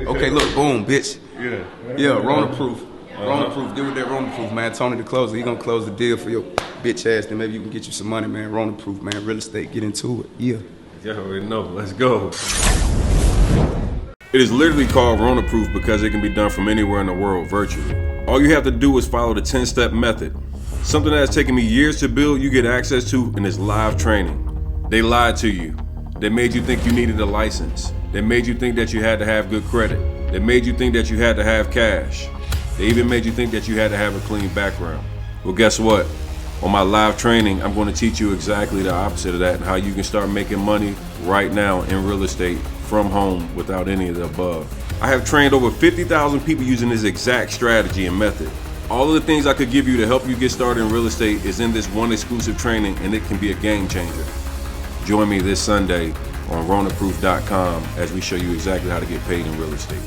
Okay, look, boom, bitch. Yeah. Yeah, RonaProof. RonaProof, get with that RonaProof, man. Tony the closer, he gonna close the deal for your bitch ass, then maybe you can get you some money, man. RonaProof, man. Real estate, get into it. Yeah. You already know. Let's go. It is literally called RonaProof because it can be done from anywhere in the world virtually. All you have to do is follow the 10-step method. Something that has taken me years to build, you get access to in this live training. They lied to you. They made you think you needed a license. They made you think that you had to have good credit. They made you think that you had to have cash. They even made you think that you had to have a clean background. Well, guess what? On my live training, I'm going to teach you exactly the opposite of that and how you can start making money right now in real estate from home without any of the above. I have trained over 50,000 people using this exact strategy and method. All of the things I could give you to help you get started in real estate is in this one exclusive training, and it can be a game changer. Join me this Sunday on RonaProof.com as we show you exactly how to get paid in real estate.